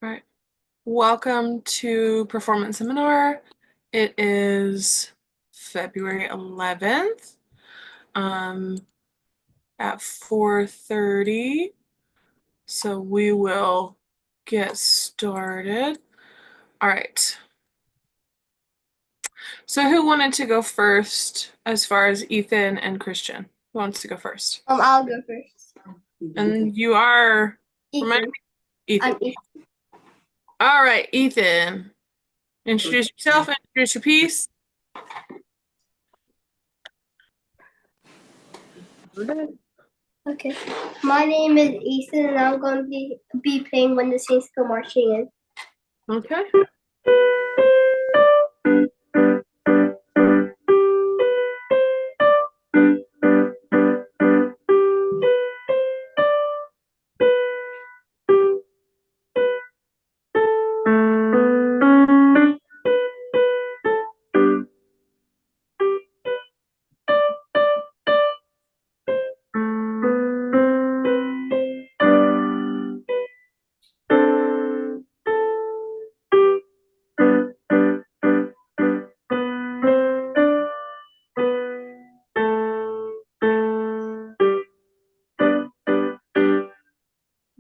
All right. Welcome to Performance Seminar. It is February 11th at 4:30. So we will get started. All right. So who wanted to go first as far as Ethan and Christian? Who wants to go first? I'll go first. And you are Ethan. Ethan. I'm Ethan. All right, Ethan. Introduce yourself, introduce your piece. Okay. My name is Ethan, and I'm going to be playing When the Saints Go Marching In. Okay.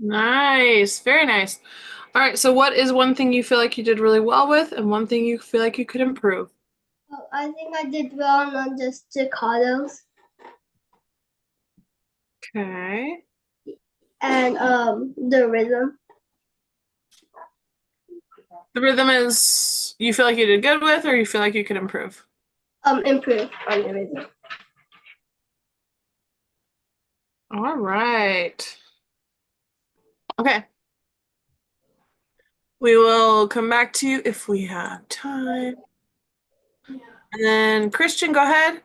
Nice. Very nice. All right. So, what is one thing you feel like you did really well with, and one thing you feel like you could improve? I think I did well on the staccatos Okay. and the rhythm. The rhythm is you feel like you did good with, or you feel like you could improve? Improve on the rhythm. All right. Okay. We will come back to you if we have time. And then Christian, go ahead.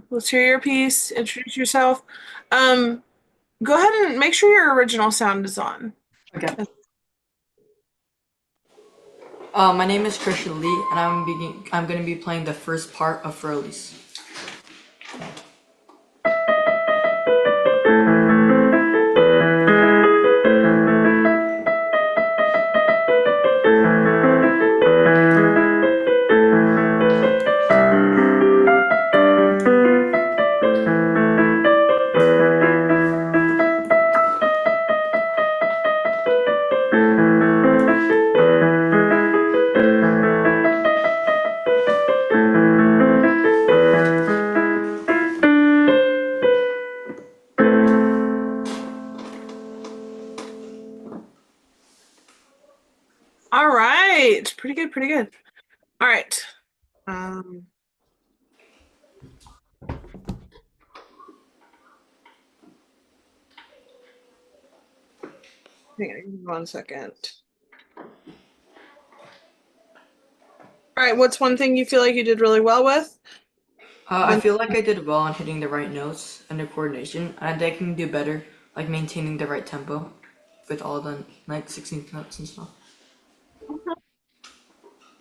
Let's hear your piece. Introduce yourself. Go ahead and make sure your original sound is on. Okay. My name is Christian Lee, and I'm going to be playing the first part of Furley's. All right. Pretty good, pretty good. All right. Hang on 1 second. All right, what's one thing you feel like you did really well with? I feel like I did well on hitting the right notes and the coordination, and I can do better, like maintaining the right tempo with all the 16th notes and stuff.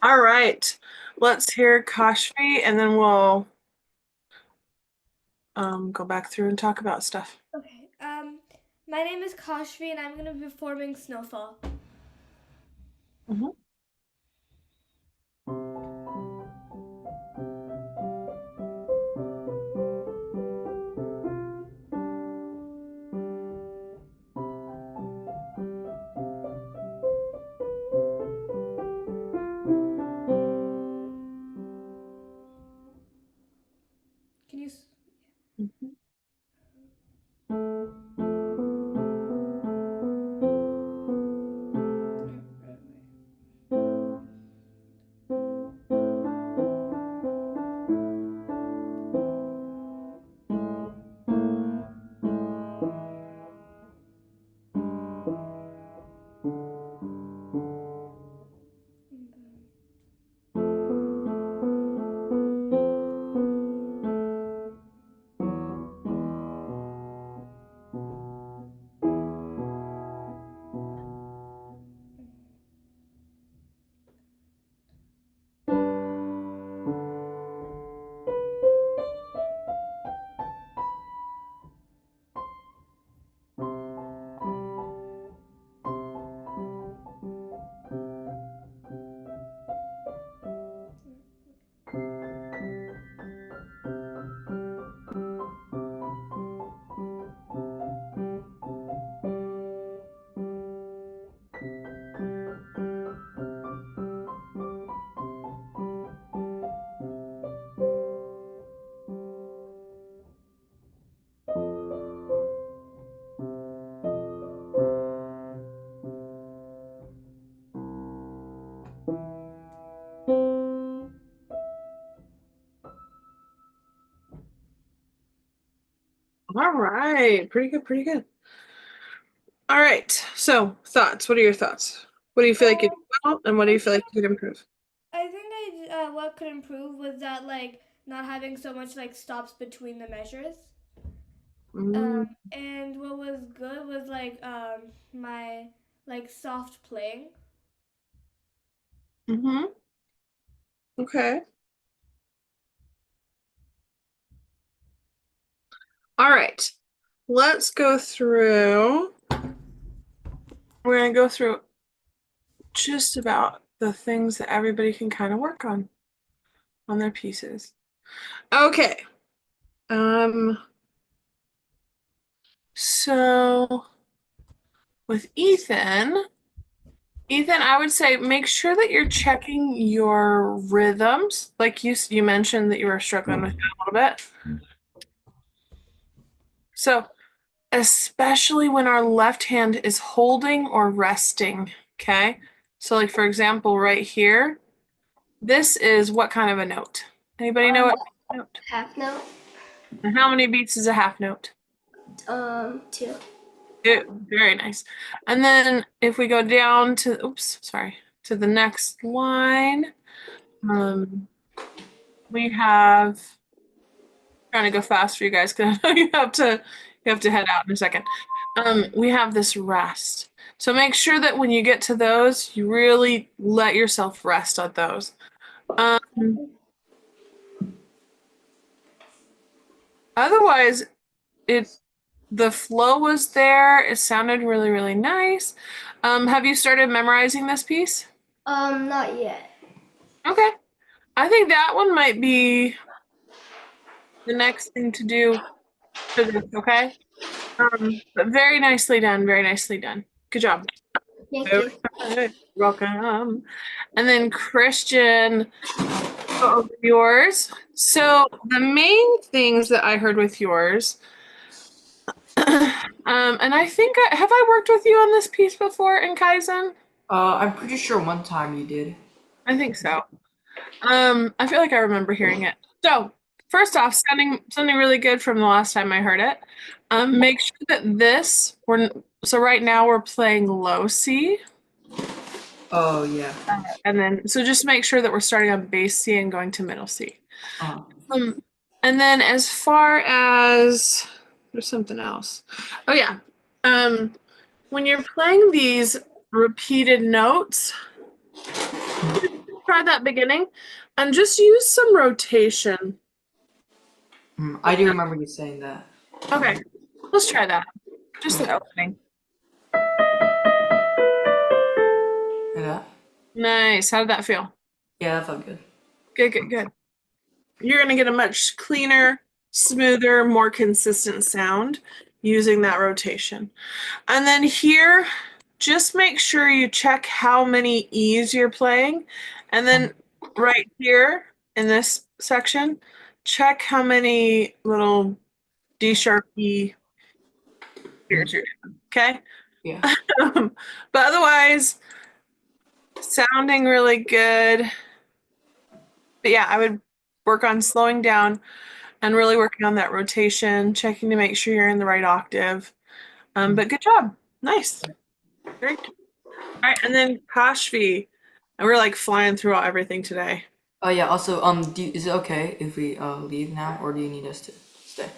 All right, let's hear Kashfi, and then we'll go back through and talk about stuff. Okay. My name is Kashvi, and I'm going to be performing Snowfall. Mm-hmm. Can you? Mm-hmm. right. Pretty good, pretty good. All right. So, thoughts. What are your thoughts? What do you feel like you did well, and what do you feel like you could improve? I think what could improve was that like not having so much like stops between the measures. Mm, And what was good was like my like soft playing. mm-hmm. Okay. All right. Let's go through. We're going to go through just about the things that everybody can kind of work on their pieces. Okay. So with Ethan, I would say make sure that you're checking your rhythms. Like you mentioned that you were struggling with that a little bit. So especially when our left hand is holding or resting. Okay. So like for example, right here, this is what kind of a note? Anybody know what note? Half note. And how many beats is a half note? 2. Very nice. And then if we go down to, oops, sorry, to the next line, we have, trying to go fast for you guys because I know you have to head out in a second. We have this rest. So make sure that when you get to those, you really let yourself rest on those. Otherwise, the flow was there. It sounded really, really nice. Have you started memorizing this piece? Not yet. Okay. I think that one might be the next thing to do for this, okay? But very nicely done, very nicely done. Good job. Thank you. Okay, welcome. And then Christian, go over yours. So the main things that I heard with yours, and I think have I worked with you on this piece before in Kaizen? I'm pretty sure one time you did. I think so. I feel like I remember hearing it. So first off, sounding really good from the last time I heard it. Make sure that so right now we're playing low C. Oh yeah. And then, so just make sure that we're starting on bass C and going to middle C. Uh, And then as far as, there's something else. Oh yeah. When you're playing these repeated notes, try that beginning and just use some rotation. I do remember you saying that. Okay, let's try that. Just an opening. Yeah. Nice. How did that feel? Yeah, that felt good. Good, good, good. You're going to get a much cleaner, smoother, more consistent sound using that rotation. And then here, just make sure you check how many E's you're playing. And then right here in this section, check how many little D sharp E here you're doing. Okay? Yeah. But otherwise, sounding really good. But yeah, I would work on slowing down and really working on that rotation, checking to make sure you're in the right octave. But good job. Nice. Great. All right, and then Kashvi. And we're like flying through everything today. Oh yeah. Also, is it okay if we leave now, or do you need us to stay?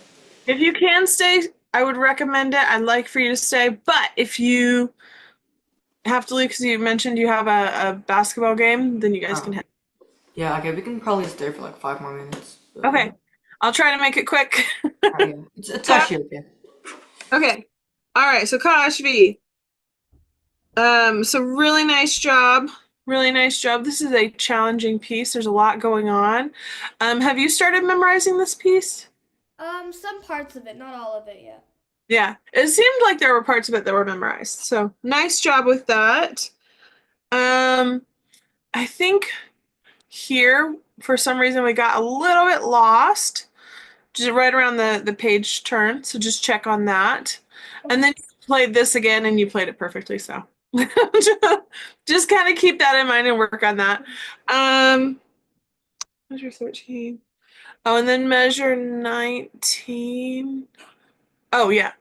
If you can stay, I would recommend it. I'd like for you to stay. But if you have to leave because you mentioned you have a basketball game, then you guys can head. Yeah. Okay. We can probably stay for like 5 more minutes. But, Okay. I'll try to make it quick. yeah. It's actually okay. Okay. All right. So Kashvi. So really nice job. Really nice job. This is a challenging piece. There's a lot going on. Have you started memorizing this piece? Some parts of it, not all of it yet. Yeah, it seemed like there were parts of it that were memorized. So nice job with that. I think here, for some reason, we got a little bit lost, just right around the page turn. So just check on that. And then you played this again and you played it perfectly. So just kind of keep that in mind and work on that. Measure 13. Oh, and then measure 19. Oh yeah.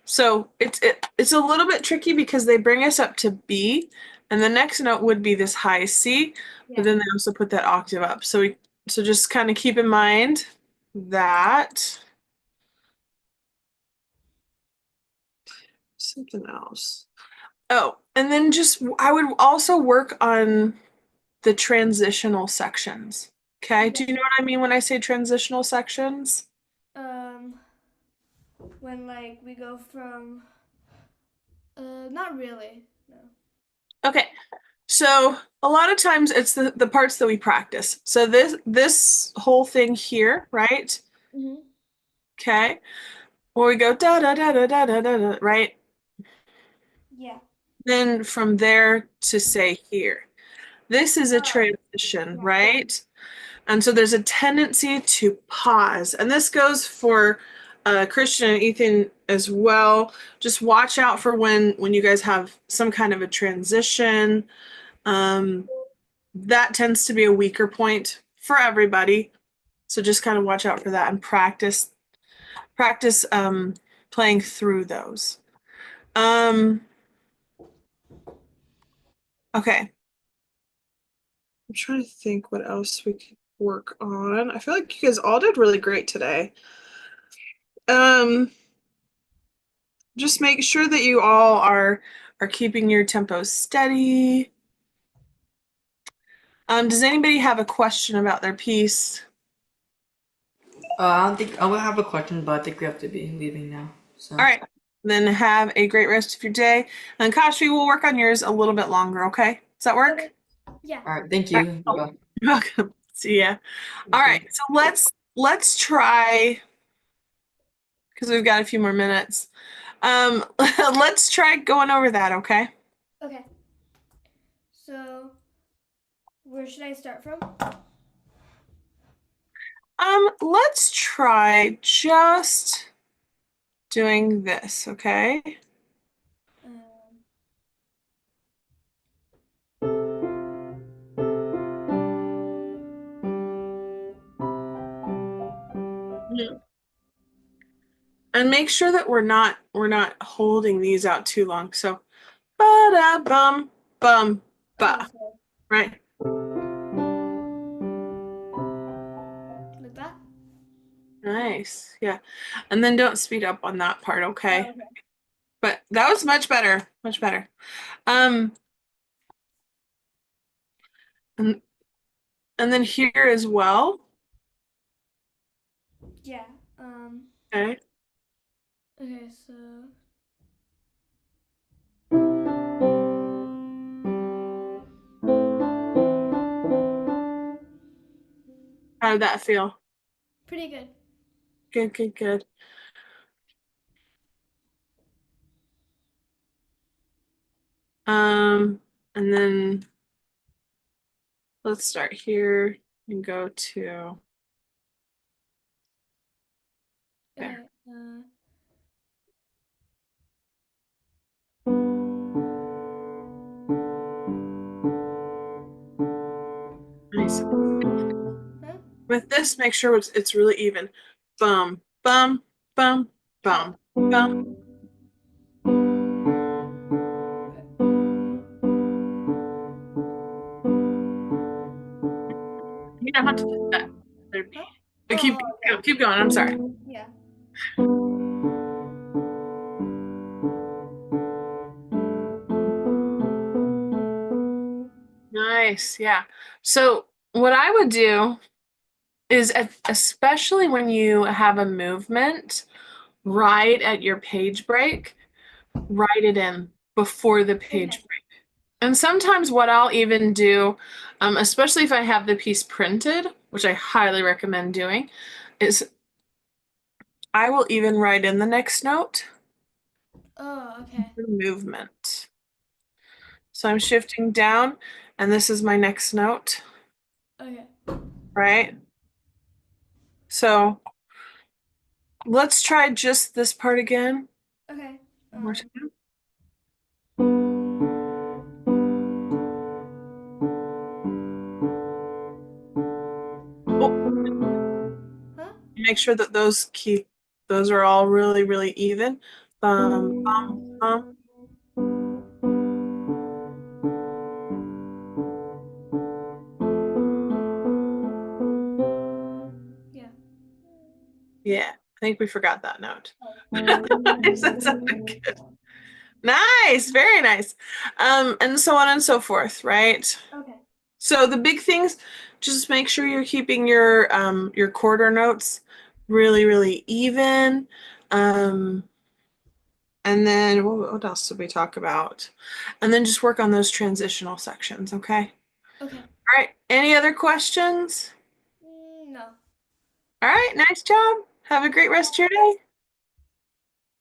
So it's a little bit tricky because they bring us up to B, and the next note would be this high C, but Yeah. then they also put that octave up. So just kind of keep in mind that something else. Oh, and then just I would also work on the transitional sections. Okay, do Okay. you know what I mean when I say transitional sections? Um, when like we go from not really. No. Okay, so a lot of times it's the parts that we practice. So this whole thing here, right? Mhm. Okay, where we go da da da da da da da, da, right? Yeah. Then from there to say here. This is a Oh. transition, Yeah. right? And so there's a tendency to pause. And this goes for Christian and Ethan as well. Just watch out for when you guys have some kind of a transition. Um, that tends to be a weaker point for everybody. So just kind of watch out for that and practice playing through those. Um, okay. I'm trying to think what else we could work on. I feel like you guys all did really great today. Um, just make sure that you all are keeping your tempo steady. Does anybody have a question about their piece? I don't think I will have a question, but I think we have to be leaving now. So, All right, then have a great rest of your day. And Kashfi, we'll work on yours a little bit longer, okay? Does that work? Okay. Yeah. all right, thank All you. right. Bye. You're welcome. See ya. All right, so let's try because we've got a few more minutes. Let's try going over that, okay? Okay. So where should I start from? Let's try just doing this, okay? Um, Mhm. And make sure that we're not holding these out too long. So ba da bum bum oh, ba, so right? like that. Nice. Yeah. And then don't speed up on that part, Oh, okay? okay. But that was much better. Much better. Um and and then here as well. Yeah. Okay. Okay. So How did that feel? pretty good. Good, good, good. Um, and then let's start here and go to there. Okay. Nice. Huh? With this, make sure it's really even. Bum, bum, bum, Oh. bum, bum. You don't have to put that. There be. Huh? But Oh. Oh. Yeah. keep going. I'm sorry. Yeah. Nice. Yeah. So what I would do is, especially when you have a movement right at your page break, write it in before the Okay. page break. And sometimes what I'll even do, especially if I have the piece printed, which I highly recommend doing, is I will even write in the next note, Oh. Okay. the movement. So I'm shifting down, and this is my next note, Okay. right? So let's try just this part again. Okay. One more time. Oh, Huh? make sure that those keep Those are all really, really even. Thumb, thumb, thumb. Yeah. Yeah, I think we forgot that note. Nice, that sounded good. Nice, very nice. And so on and so forth, right? Okay. So the big things, just make sure you're keeping your quarter notes really, really even. And then what else did we talk about? And then just work on those transitional sections, okay? Okay. All right. Any other questions? No. All right, nice job. Have a great rest of your day.